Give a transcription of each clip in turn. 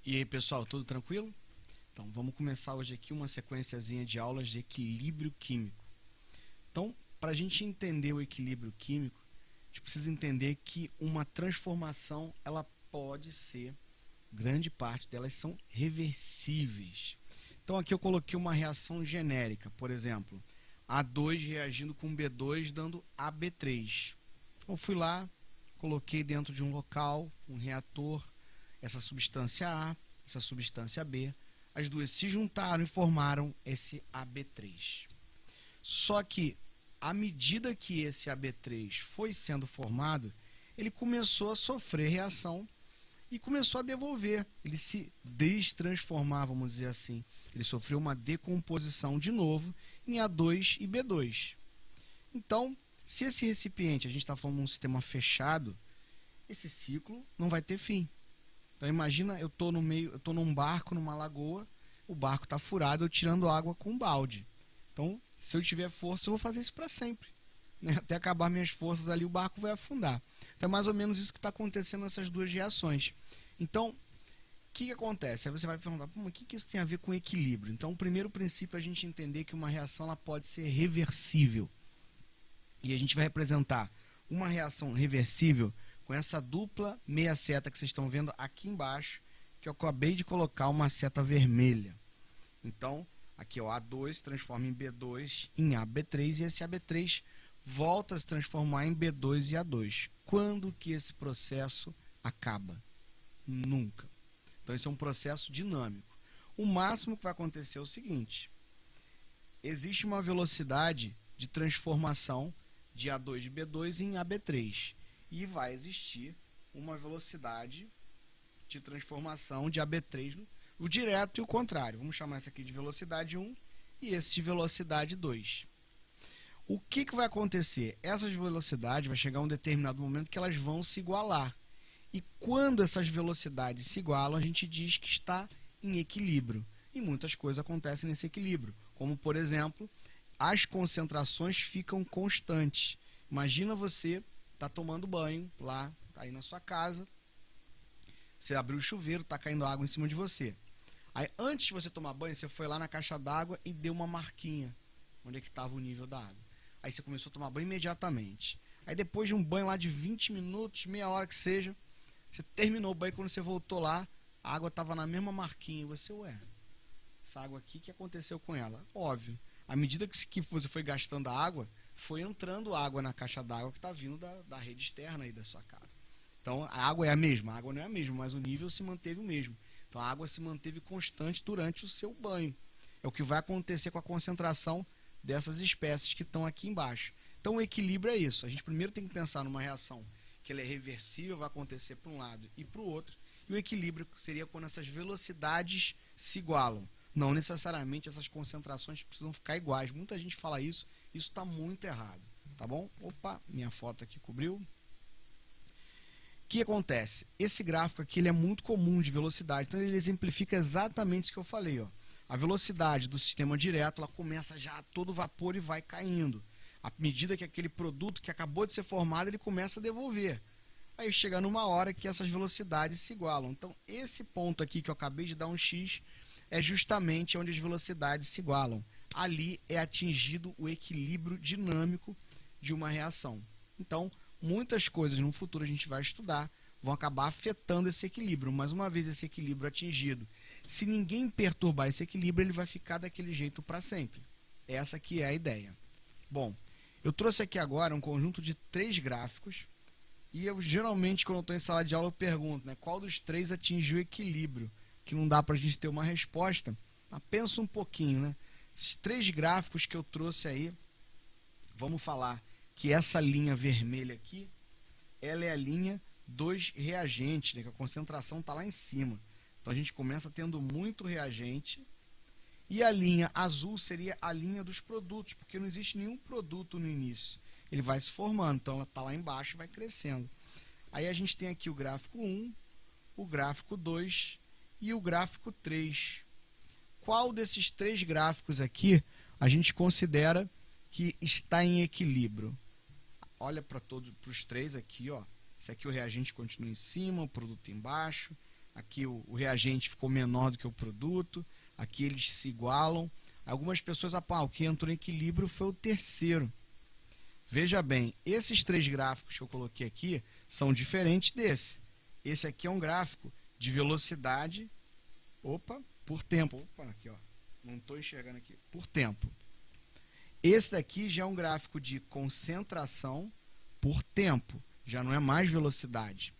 E aí, pessoal, tudo tranquilo? Então, vamos começar hoje aqui uma sequenciazinha de aulas de equilíbrio químico. Então, para a gente entender o equilíbrio químico, a gente precisa entender que uma transformação, ela pode ser, grande parte delas são reversíveis. Então, aqui eu coloquei uma reação genérica, por exemplo, A2 reagindo com B2 dando AB3. Eu fui lá, coloquei dentro de um local, um reator, essa substância A, essa substância B, as duas se juntaram e formaram esse AB3. Só que, à medida que esse AB3 foi sendo formado, ele começou a sofrer reação e começou a devolver. Ele se destransformar, vamos dizer assim. Ele sofreu uma decomposição de novo em A2 e B2. Então, se esse recipiente, a gente está falando de um sistema fechado, esse ciclo não vai ter fim. Então imagina, eu estou num barco, numa lagoa, o barco está furado, eu tirando água com um balde. Então, se eu tiver força, eu vou fazer isso para sempre. Né? Até acabar minhas forças ali, o barco vai afundar. Então é mais ou menos isso que está acontecendo nessas duas reações. Então, o que acontece? Aí você vai perguntar, o que isso tem a ver com equilíbrio? Então, o primeiro princípio é a gente entender que uma reação ela pode ser reversível. E a gente vai representar uma reação reversível com essa dupla meia seta que vocês estão vendo aqui embaixo, que eu acabei de colocar uma seta vermelha. Então, aqui o A2 se transforma em B2 em AB3 e esse AB3 volta a se transformar em B2 e A2. Quando que esse processo acaba? Nunca. Então, esse é um processo dinâmico. O máximo que vai acontecer é o seguinte: existe uma velocidade de transformação de A2 de B2 em AB3. E vai existir uma velocidade de transformação de AB3, o direto e o contrário. Vamos chamar esse aqui de velocidade 1 e esse de velocidade 2. O que vai acontecer? Essas velocidades vai chegar a um determinado momento que elas vão se igualar. E quando essas velocidades se igualam, a gente diz que está em equilíbrio. E muitas coisas acontecem nesse equilíbrio, como por exemplo, as concentrações ficam constantes. Imagina você tá tomando banho lá, tá aí na sua casa, você abriu o chuveiro, tá caindo água em cima de você. Aí antes de você tomar banho, você foi lá na caixa d'água e deu uma marquinha, onde é que estava o nível da água. Aí você começou a tomar banho imediatamente. Aí depois de um banho lá de 20 minutos, meia hora que seja, você terminou o banho, quando você voltou lá, a água estava na mesma marquinha. E você, essa água aqui, o que aconteceu com ela? Óbvio, à medida que você foi gastando a água, foi entrando água na caixa d'água que está vindo da rede externa aí da sua casa. Então, a água é a mesma? A água não é a mesma, mas o nível se manteve o mesmo. Então, a água se manteve constante durante o seu banho. É o que vai acontecer com a concentração dessas espécies que estão aqui embaixo. Então, o equilíbrio é isso. A gente primeiro tem que pensar numa reação que ela é reversível, vai acontecer para um lado e para o outro. E o equilíbrio seria quando essas velocidades se igualam. Não necessariamente essas concentrações precisam ficar iguais. Muita gente fala isso está muito errado, tá bom? Opa, minha foto aqui cobriu. O que acontece? Esse gráfico aqui ele é muito comum de velocidade, então ele exemplifica exatamente isso que eu falei. Ó. A velocidade do sistema direto ela começa já a todo vapor e vai caindo. À medida que aquele produto que acabou de ser formado, ele começa a devolver. Aí chega numa hora que essas velocidades se igualam. Então, esse ponto aqui que eu acabei de dar um X é justamente onde as velocidades se igualam. Ali é atingido o equilíbrio dinâmico de uma reação. Então, muitas coisas no futuro a gente vai estudar vão acabar afetando esse equilíbrio, mas uma vez esse equilíbrio atingido, se ninguém perturbar esse equilíbrio, ele vai ficar daquele jeito para sempre. Essa aqui é a ideia. Bom, eu trouxe aqui agora um conjunto de 3 gráficos e eu geralmente quando eu estou em sala de aula eu pergunto, né, qual dos 3 atingiu o equilíbrio, que não dá para a gente ter uma resposta, mas pensa um pouquinho, né? Esses 3 gráficos que eu trouxe aí, vamos falar que essa linha vermelha aqui, ela é a linha dos reagentes, né, que a concentração está lá em cima. Então a gente começa tendo muito reagente. E a linha azul seria a linha dos produtos, porque não existe nenhum produto no início. Ele vai se formando, então ela está lá embaixo e vai crescendo. Aí a gente tem aqui o gráfico 1, o gráfico 2 e o gráfico 3. Qual desses 3 gráficos aqui a gente considera que está em equilíbrio? Olha para os 3 aqui, ó. Esse aqui o reagente continua em cima, o produto embaixo. aqui o reagente ficou menor do que o produto, aqui eles se igualam. Algumas pessoas, o que entrou em equilíbrio foi o terceiro. Veja bem, esses 3 gráficos que eu coloquei aqui são diferentes desse. Esse aqui é um gráfico de velocidade, por tempo. Aqui, ó, não estou enxergando aqui, por tempo. Esse daqui já é um gráfico de concentração por tempo, já não é mais velocidade.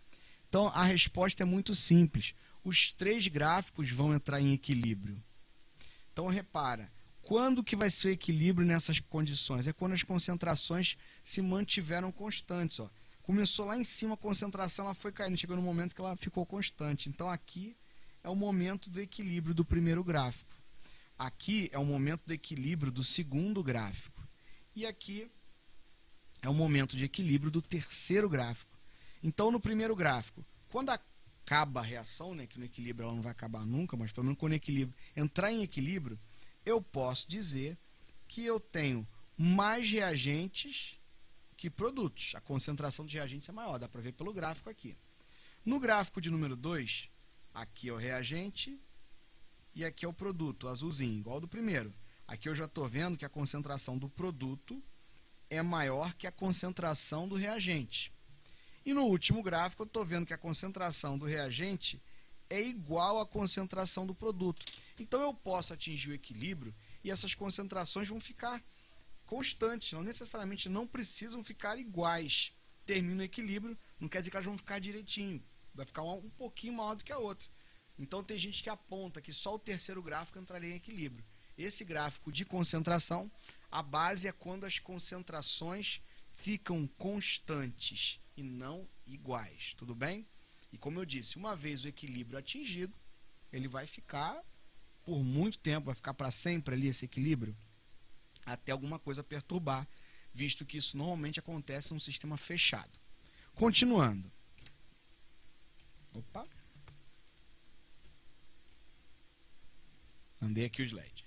Então, a resposta é muito simples. Os 3 gráficos vão entrar em equilíbrio. Então, repara, quando que vai ser o equilíbrio nessas condições? É quando as concentrações se mantiveram constantes. Ó. Começou lá em cima a concentração, ela foi caindo, chegou no momento que ela ficou constante. Então, aqui é o momento do equilíbrio do primeiro gráfico. Aqui é o momento do equilíbrio do segundo gráfico. E aqui é o momento de equilíbrio do terceiro gráfico. Então, no primeiro gráfico, quando acaba a reação, né, que no equilíbrio ela não vai acabar nunca, mas pelo menos quando o equilíbrio entrar em equilíbrio, eu posso dizer que eu tenho mais reagentes que produtos. A concentração de reagentes é maior, dá para ver pelo gráfico aqui. No gráfico de número 2, aqui é o reagente e aqui é o produto, azulzinho, igual ao do primeiro. Aqui eu já estou vendo que a concentração do produto é maior que a concentração do reagente. E no último gráfico eu estou vendo que a concentração do reagente é igual à concentração do produto. Então eu posso atingir o equilíbrio e essas concentrações vão ficar constantes, não necessariamente não precisam ficar iguais. Termina o equilíbrio, não quer dizer que elas vão ficar direitinho, vai ficar um pouquinho maior do que a outra. Então tem gente que aponta que só o terceiro gráfico entraria em equilíbrio. Esse gráfico de concentração, a base é quando as concentrações ficam constantes e não iguais, tudo bem? E como eu disse, uma vez o equilíbrio atingido, ele vai ficar por muito tempo, vai ficar para sempre ali esse equilíbrio, até alguma coisa perturbar, visto que isso normalmente acontece num sistema fechado. Continuando. Andei aqui o slide.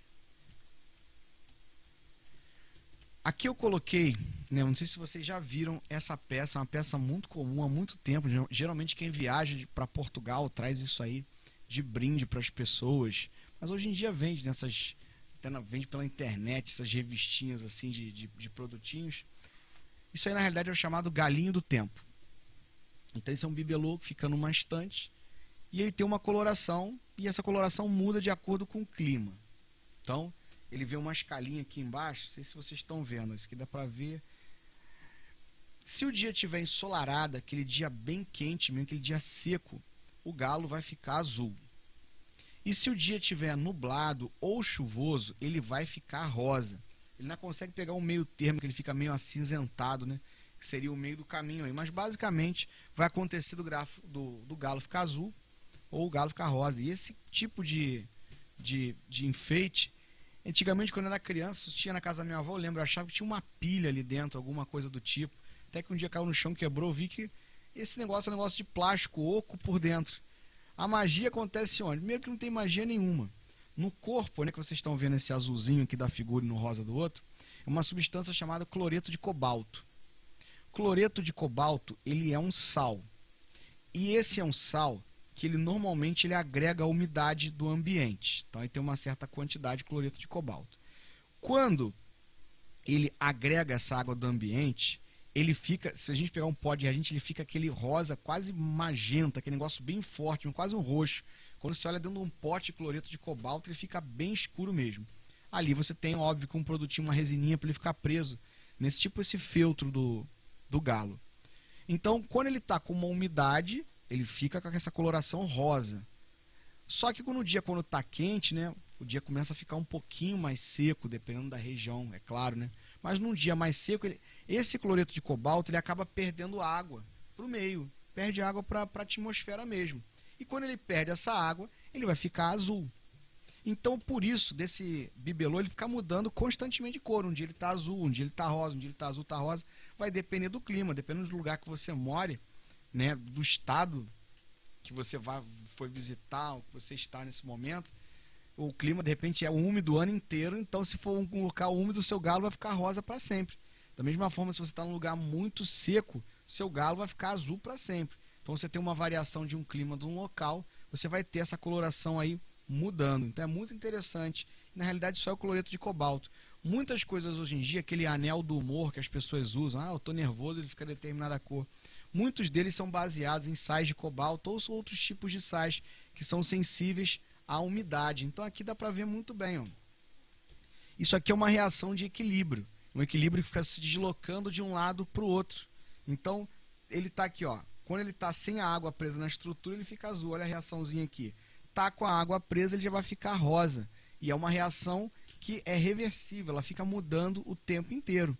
Aqui eu coloquei, né, não sei se vocês já viram essa peça, é uma peça muito comum há muito tempo. Geralmente quem viaja para Portugal traz isso aí de brinde para as pessoas. Mas hoje em dia vende vende pela internet, essas revistinhas assim de produtinhos. Isso aí na realidade é o chamado galinho do tempo. Então esse é um bibelô que fica numa estante e ele tem uma coloração e essa coloração muda de acordo com o clima. Então ele vê uma escalinha aqui embaixo, não sei se vocês estão vendo, isso aqui dá para ver. Se o dia estiver ensolarado, aquele dia bem quente, mesmo aquele dia seco, o galo vai ficar azul. E se o dia estiver nublado ou chuvoso, ele vai ficar rosa. Ele não consegue pegar um meio termo, que ele fica meio acinzentado, né? Que seria o meio do caminho aí. Mas basicamente vai acontecer do galo ficar azul ou o galo ficar rosa. E esse tipo de enfeite, antigamente quando eu era criança, tinha na casa da minha avó, eu lembro, eu achava que tinha uma pilha ali dentro, alguma coisa do tipo. Até que um dia caiu no chão, quebrou, eu vi que esse negócio é um negócio de plástico oco por dentro. A magia acontece onde? Primeiro que não tem magia nenhuma. No corpo, né, que vocês estão vendo esse azulzinho aqui da figura e no rosa do outro, é uma substância chamada cloreto de cobalto. Cloreto de cobalto, ele é um sal. E esse é um sal que ele normalmente agrega a umidade do ambiente. Então aí tem uma certa quantidade de cloreto de cobalto. Quando ele agrega essa água do ambiente, ele fica, se a gente pegar um pó de reagente, ele fica aquele rosa quase magenta, aquele negócio bem forte, quase um roxo. Quando você olha dentro de um pote de cloreto de cobalto, ele fica bem escuro mesmo. Ali você tem, óbvio, com um produtinho, uma resininha para ele ficar preso, nesse tipo esse feltro do galo. Então, quando ele está com uma umidade, ele fica com essa coloração rosa. Só que quando está quente, né, o dia começa a ficar um pouquinho mais seco, dependendo da região, é claro, né? Mas num dia mais seco, esse cloreto de cobalto ele acaba perdendo água para o meio, perde água para a atmosfera mesmo. E quando ele perde essa água, ele vai ficar azul. Então, por isso, desse bibelô, ele fica mudando constantemente de cor. Um dia ele está azul, um dia ele está rosa, um dia ele está azul, está rosa. Vai depender do clima, dependendo do lugar que você more, né, do estado que você foi visitar, ou que você está nesse momento. O clima, de repente, é úmido o ano inteiro. Então, se for um local úmido, o seu galo vai ficar rosa para sempre. Da mesma forma, se você está num lugar muito seco, seu galo vai ficar azul para sempre. Então, você tem uma variação de um clima de um local, você vai ter essa coloração aí mudando. Então é muito interessante. Na realidade, só é o cloreto de cobalto. Muitas coisas hoje em dia, aquele anel do humor que as pessoas usam, eu tô nervoso, ele fica determinada cor. Muitos deles são baseados em sais de cobalto ou outros tipos de sais que são sensíveis à umidade. Então aqui dá para ver muito bem, ó. Isso aqui é uma reação de equilíbrio. Um equilíbrio que fica se deslocando de um lado para o outro. Então, ele está aqui, ó. Quando ele está sem a água presa na estrutura, ele fica azul. Olha a reaçãozinha aqui. Tá com a água presa, ele já vai ficar rosa. E é uma reação que é reversível, ela fica mudando o tempo inteiro.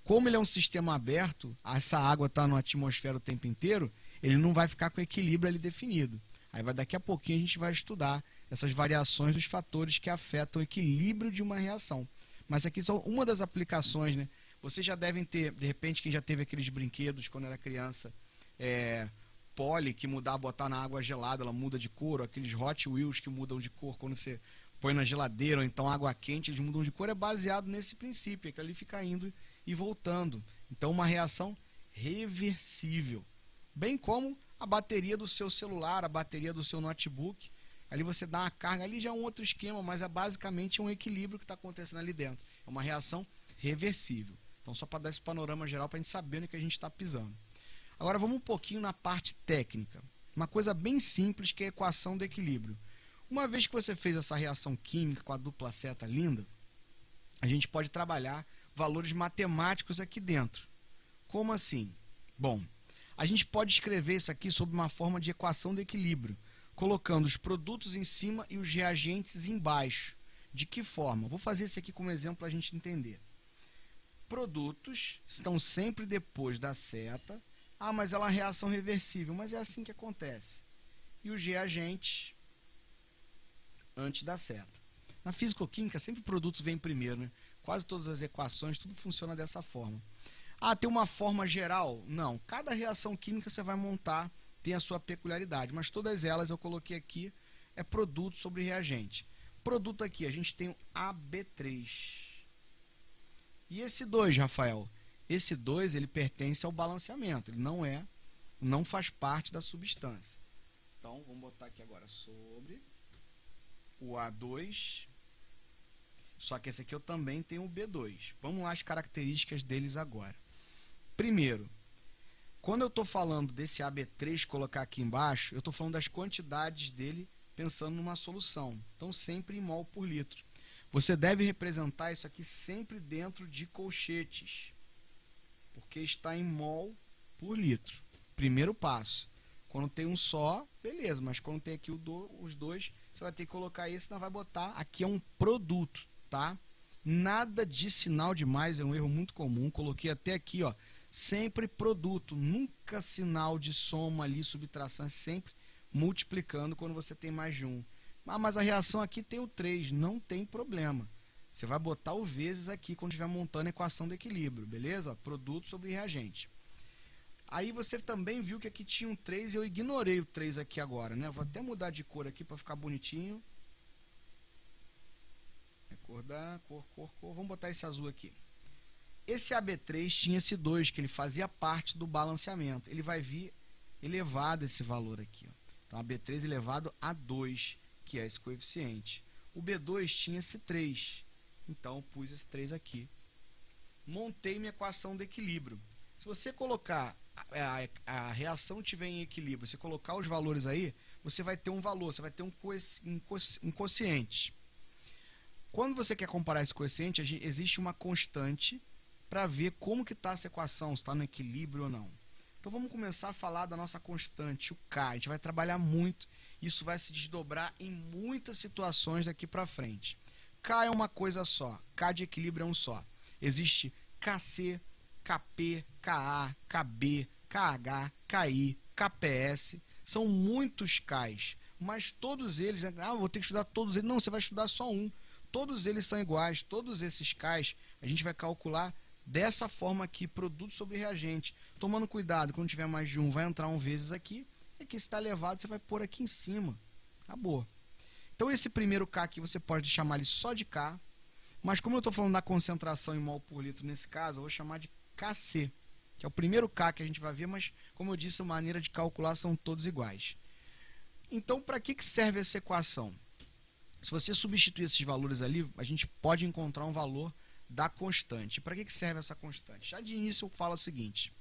Como ele é um sistema aberto, essa água está na atmosfera o tempo inteiro, ele não vai ficar com o equilíbrio ali definido. Aí daqui a pouquinho a gente vai estudar essas variações dos fatores que afetam o equilíbrio de uma reação. Mas aqui são uma das aplicações, né? Vocês já devem ter, de repente, quem já teve aqueles brinquedos quando era criança, Polly, que mudar, botar na água gelada, ela muda de cor, ou aqueles Hot Wheels que mudam de cor quando você põe na geladeira, ou então água quente, eles mudam de cor, é baseado nesse princípio, que ali fica indo e voltando. Então, uma reação reversível. Bem como a bateria do seu celular, a bateria do seu notebook. Ali você dá uma carga, ali já é um outro esquema, mas é basicamente um equilíbrio que está acontecendo ali dentro. É uma reação reversível. Então, só para dar esse panorama geral, para a gente saber no que a gente está pisando. Agora, vamos um pouquinho na parte técnica. Uma coisa bem simples, que é a equação do equilíbrio. Uma vez que você fez essa reação química com a dupla seta linda, a gente pode trabalhar valores matemáticos aqui dentro. Como assim? Bom, a gente pode escrever isso aqui sob uma forma de equação do equilíbrio, colocando os produtos em cima e os reagentes embaixo. De que forma? Vou fazer isso aqui como exemplo para a gente entender. Produtos estão sempre depois da seta. Mas ela é uma reação reversível, mas é assim que acontece. E os reagentes antes da seta. Na físico-química, sempre o produto vem primeiro, né? Quase todas as equações, tudo funciona dessa forma. Tem uma forma geral? Não. Cada reação química você vai montar, tem a sua peculiaridade, mas todas elas eu coloquei aqui, é produto sobre reagente. Produto aqui, a gente tem o AB3. E esse 2, Rafael? Esse 2, ele pertence ao balanceamento, ele não faz parte da substância. Então, vamos botar aqui agora sobre o A2, só que esse aqui eu também tenho o B2. Vamos lá as características deles agora. Primeiro, quando eu estou falando desse AB3, colocar aqui embaixo, eu estou falando das quantidades dele pensando numa solução. Então, sempre em mol por litro. Você deve representar isso aqui sempre dentro de colchetes, porque está em mol por litro. Primeiro passo. Quando tem um só, beleza, mas quando tem aqui os dois, você vai ter que colocar esse, não vai botar. Aqui é um produto, tá? Nada de sinal de mais, é um erro muito comum. Coloquei até aqui, ó, sempre produto, nunca sinal de soma ali, subtração, é sempre multiplicando quando você tem mais de um. Mas a reação aqui tem o 3, não tem problema. Você vai botar o vezes aqui quando estiver montando a equação do equilíbrio, beleza? Produto sobre reagente. Aí você também viu que aqui tinha um 3 e eu ignorei o 3 aqui agora, né? Vou até mudar de cor aqui para ficar bonitinho. Cor. Vamos botar esse azul aqui. Esse AB3 tinha esse 2, que ele fazia parte do balanceamento. Ele vai vir elevado esse valor aqui, ó. Então, AB3 elevado a 2, que é esse coeficiente. O B2 tinha esse 3. Então, eu pus esse 3 aqui. Montei minha equação de equilíbrio. Se você colocar, a reação estiver em equilíbrio, você colocar os valores aí, você vai ter um valor, você vai ter um quociente. Quando você quer comparar esse quociente, existe uma constante para ver como que está essa equação, se está no equilíbrio ou não. Então, vamos começar a falar da nossa constante, o K. A gente vai trabalhar muito, isso vai se desdobrar em muitas situações daqui para frente. K é uma coisa só, K de equilíbrio é um só. Existe KC, KP, KA, KB, KH, KI, KPS, são muitos Ks, mas todos eles, vou ter que estudar todos eles. Não, você vai estudar só um. Todos eles são iguais, todos esses Ks a gente vai calcular dessa forma aqui, produto sobre reagente. Tomando cuidado, quando tiver mais de um, vai entrar um vezes aqui, e aqui está elevado, você vai pôr aqui em cima. Acabou. Então esse primeiro K aqui você pode chamar ele só de K, mas como eu estou falando da concentração em mol por litro nesse caso, eu vou chamar de KC, que é o primeiro K que a gente vai ver, mas como eu disse, a maneira de calcular são todos iguais. Então, para que serve essa equação? Se você substituir esses valores ali, a gente pode encontrar um valor da constante. Para que serve essa constante? Já de início eu falo o seguinte: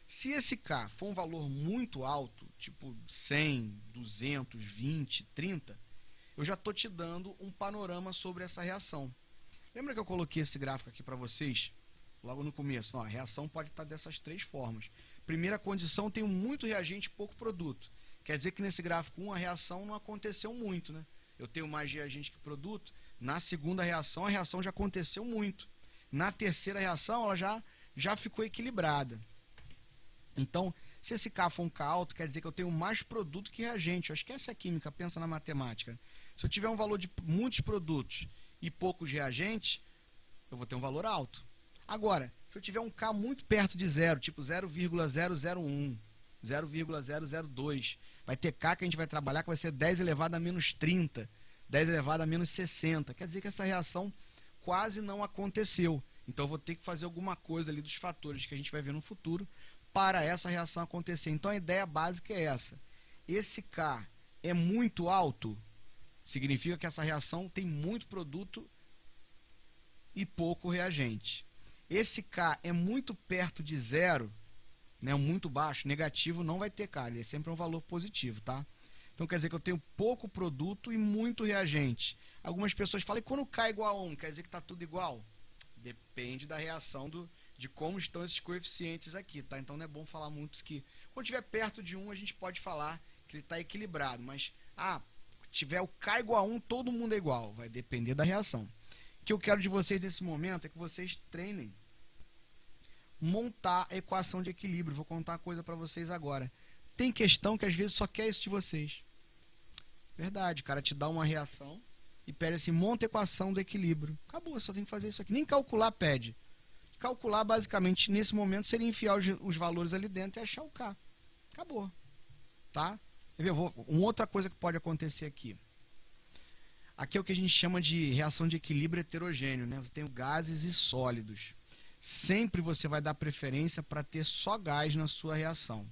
se esse K for um valor muito alto, tipo 100, 200, 20, 30, eu já estou te dando um panorama sobre essa reação. Lembra que eu coloquei esse gráfico aqui para vocês? Logo no começo, a reação pode estar dessas três formas. Primeira condição, tem muito reagente e pouco produto. Quer dizer que nesse gráfico 1 a reação não aconteceu muito, né? Eu tenho mais reagente que produto. Na segunda reação, a reação já aconteceu muito. Na terceira reação, ela já ficou equilibrada. Então, se esse K for um K alto, quer dizer que eu tenho mais produto que reagente. Eu esquece a química, pensa na matemática. Se eu tiver um valor de muitos produtos e poucos reagentes, eu vou ter um valor alto. Agora, se eu tiver um K muito perto de zero, tipo 0,001, 0,002, vai ter K que a gente vai trabalhar que vai ser 10 elevado a menos 30, 10 elevado a menos 60. Quer dizer que essa reação quase não aconteceu. Então, eu vou ter que fazer alguma coisa ali dos fatores que a gente vai ver no futuro para essa reação acontecer. Então, a ideia básica é essa. Esse K é muito alto, significa que essa reação tem muito produto e pouco reagente. Esse K é muito perto de zero, né, muito baixo, negativo, não vai ter K, ele é sempre um valor positivo, tá? Então quer dizer que eu tenho pouco produto e muito reagente. Algumas pessoas falam, e quando K é igual a 1, quer dizer que está tudo igual? Depende da reação de como estão esses coeficientes aqui, tá? Então não é bom falar muito que... Quando estiver perto de 1, a gente pode falar que ele está equilibrado, mas, tiver o K igual a 1, todo mundo é igual, vai depender da reação. O que eu quero de vocês nesse momento é que vocês treinem montar a equação de equilíbrio. Vou contar uma coisa para vocês agora. Tem questão que às vezes só quer isso de vocês. Verdade, o cara te dá uma reação e pede assim, monta a equação do equilíbrio. Acabou, só tem que fazer isso aqui. Nem calcular pede. Calcular, basicamente, nesse momento, seria enfiar os valores ali dentro e achar o K. Acabou. Tá? Uma outra coisa que pode acontecer aqui. Aqui é o que a gente chama de reação de equilíbrio heterogêneo, né? Você tem gases e sólidos. Sempre você vai dar preferência para ter só gás na sua reação.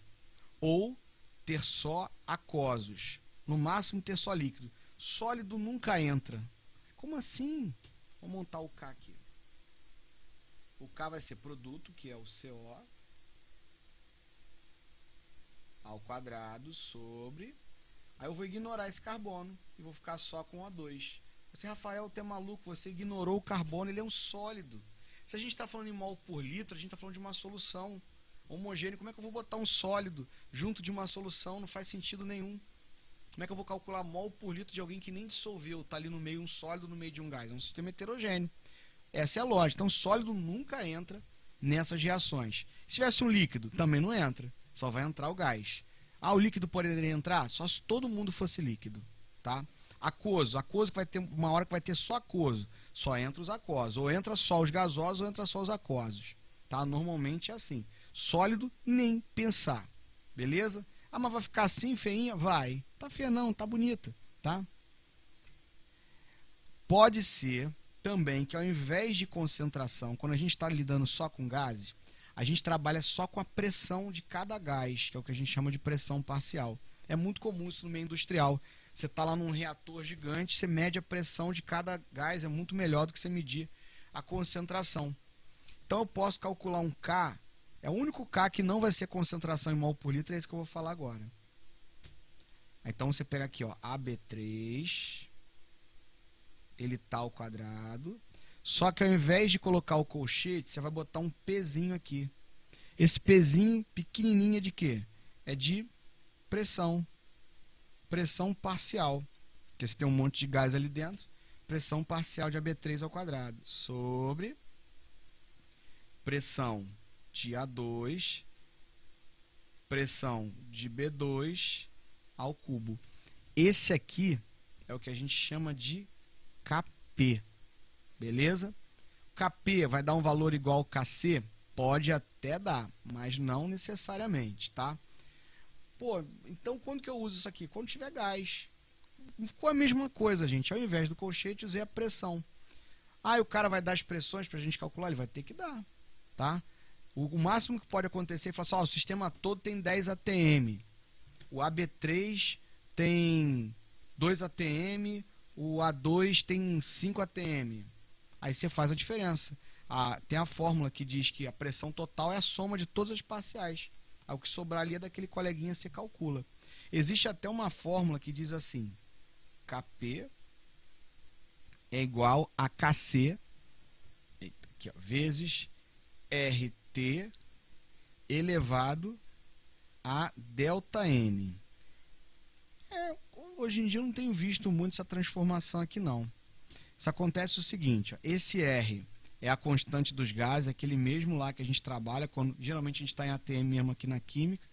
Ou ter só aquosos. No máximo ter só líquido. Sólido nunca entra. Como assim? Vou montar o K aqui. O K vai ser produto, que é o CO, ao quadrado sobre... Aí eu vou ignorar esse carbono e vou ficar só com O2. Você, Rafael, tu é maluco, você ignorou o carbono, ele é um sólido. Se a gente está falando em mol por litro, a gente está falando de uma solução homogênea. Como é que eu vou botar um sólido junto de uma solução? Não faz sentido nenhum. Como é que eu vou calcular mol por litro de alguém que nem dissolveu? Está ali no meio um sólido, no meio de um gás. É um sistema heterogêneo. Essa é a lógica. Então, sólido nunca entra nessas reações. Se tivesse um líquido, também não entra. Só vai entrar o gás. O líquido poderia entrar só se todo mundo fosse líquido, tá? Aquoso que vai ter uma hora que vai ter só aquoso, só entra os aquosos, ou entra só os gasosos ou entra só os aquosos, tá? Normalmente é assim. Sólido, nem pensar, beleza? Mas vai ficar assim, feinha? Vai. Tá feia não, tá bonita, tá? Pode ser também que ao invés de concentração, quando a gente está lidando só com gases, a gente trabalha só com a pressão de cada gás, que é o que a gente chama de pressão parcial. É muito comum isso no meio industrial. Você está lá num reator gigante, você mede a pressão de cada gás, é muito melhor do que você medir a concentração. Então eu posso calcular um K, é o único K que não vai ser concentração em mol por litro, é isso que eu vou falar agora. Então você pega aqui, ó, AB3, ele tá ao quadrado. Só que ao invés de colocar o colchete, você vai botar um pezinho aqui. Esse pezinho pequenininho é de quê? É de pressão. Pressão parcial. Porque você tem um monte de gás ali dentro. Pressão parcial de AB3 ao quadrado. Sobre pressão de A2. Pressão de B2 ao cubo. Esse aqui é o que a gente chama de Kp. Beleza? Kp vai dar um valor igual ao Kc? Pode até dar, mas não necessariamente, tá? Pô, então quando que eu uso isso aqui? Quando tiver gás. Ficou a mesma coisa, gente. Ao invés do colchete, usei a pressão. O cara vai dar as pressões pra gente calcular? Ele vai ter que dar, tá? O máximo que pode acontecer é falar assim, o sistema todo tem 10 atm. O AB3 tem 2 atm, o A2 tem 5 atm. Aí você faz a diferença. Tem a fórmula que diz que a pressão total é a soma de todas as parciais. Aí o que sobrar ali é daquele coleguinha, você calcula. Existe até uma fórmula que diz assim: Kp é igual a Kc aqui, ó, vezes RT elevado a ΔN. Hoje em dia eu não tenho visto muito essa transformação aqui não. Isso acontece o seguinte, ó, esse R é a constante dos gases, aquele mesmo lá que a gente trabalha, quando geralmente a gente está em ATM mesmo aqui na química,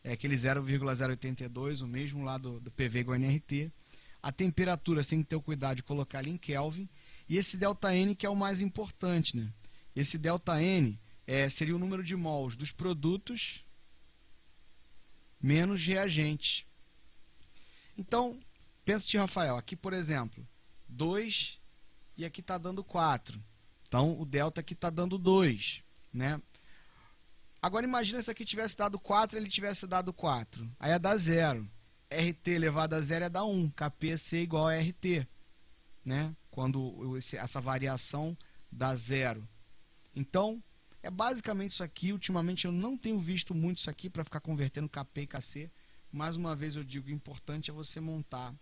é aquele 0,082, o mesmo lá do PV igual a nRT. A temperatura, você tem que ter o cuidado de colocar ali em Kelvin. E esse ΔN que é o mais importante, né? Esse ΔN seria o número de mols dos produtos menos reagentes. Então, pensa, Rafael, aqui por exemplo, 2 e aqui está dando 4. Então, o delta aqui está dando 2, né? Agora, imagina se aqui tivesse dado 4 e ele tivesse dado 4. Aí ia dar 0. RT elevado a 0 ia dar 1. Kpc igual a RT, né? Quando essa variação dá 0. Então, é basicamente isso aqui. Ultimamente eu não tenho visto muito isso aqui para ficar convertendo Kp e Kc. Mais uma vez eu digo, o importante é você montar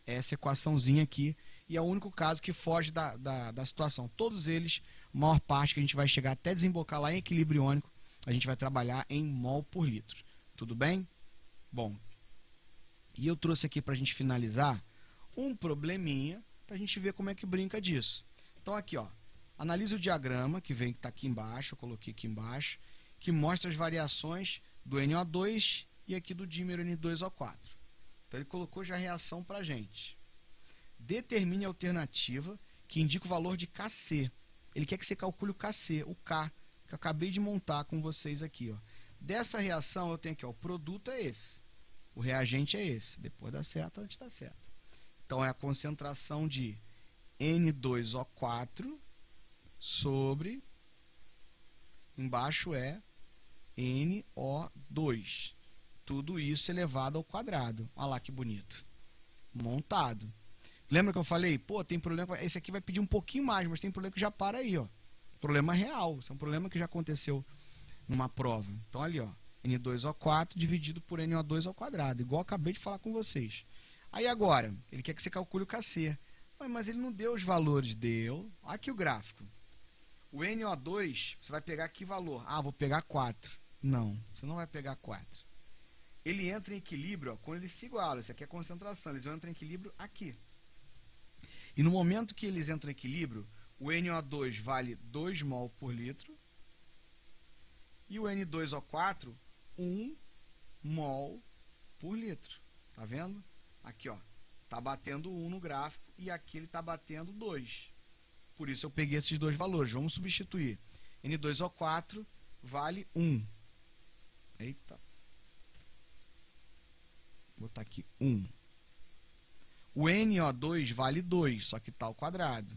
essa equaçãozinha aqui. E é o único caso que foge da situação. Todos eles, a maior parte que a gente vai chegar até desembocar lá em equilíbrio iônico, a gente vai trabalhar em mol por litro. Tudo bem? Bom, e eu trouxe aqui para a gente finalizar um probleminha para a gente ver como é que brinca disso. Então aqui, ó, analise o diagrama que está aqui embaixo, eu coloquei aqui embaixo, que mostra as variações do NO2 e aqui do dímero N2O4. Então ele colocou já a reação para a gente. Determine a alternativa que indica o valor de Kc. Ele quer que você calcule o Kc, o K, que eu acabei de montar com vocês aqui, ó. Dessa reação eu tenho aqui, ó, o produto é esse, o reagente é esse, depois da seta, antes da seta. Então é a concentração de N2O4 sobre, embaixo é NO2. Tudo isso elevado ao quadrado. Olha lá que bonito. Montado. Lembra que eu falei? Pô, tem problema, esse aqui vai pedir um pouquinho mais, mas tem problema que já para aí, ó. Problema real, isso é um problema que já aconteceu numa prova. Então ali, ó, N2O4 dividido por NO2 ao quadrado, igual eu acabei de falar com vocês. Aí agora, ele quer que você calcule o Kc. Mas ele não deu os valores, deu. Olha aqui o gráfico. O NO2, você vai pegar que valor? Ah, vou pegar 4. Não, você não vai pegar 4. Ele entra em equilíbrio, ó, quando eles se igualam. Isso aqui é concentração, eles vão entrar em equilíbrio aqui. E no momento que eles entram em equilíbrio, o NO2 vale 2 mol por litro e o N2O4, 1 mol por litro. Tá vendo? Aqui, ó, tá batendo 1 no gráfico e aqui ele tá batendo 2. Por isso eu peguei esses dois valores. Vamos substituir. N2O4 vale 1. Eita. Vou botar aqui 1. O NO2 vale 2, só que está ao quadrado.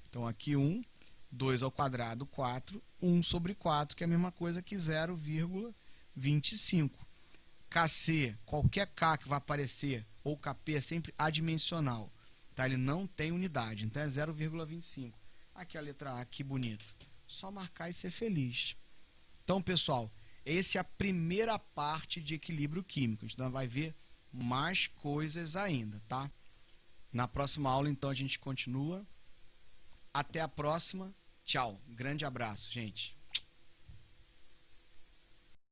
Então aqui 1, 2 ao quadrado, 4, 1 sobre 4, que é a mesma coisa que 0,25. Kc, qualquer K que vai aparecer, ou Kp é sempre adimensional. Tá? Ele não tem unidade, então é 0,25. Aqui a letra A, que bonito. Só marcar e ser feliz. Então, pessoal, essa é a primeira parte de equilíbrio químico. A gente ainda vai ver mais coisas ainda, tá? Na próxima aula, então, a gente continua. Até a próxima. Tchau. Grande abraço, gente.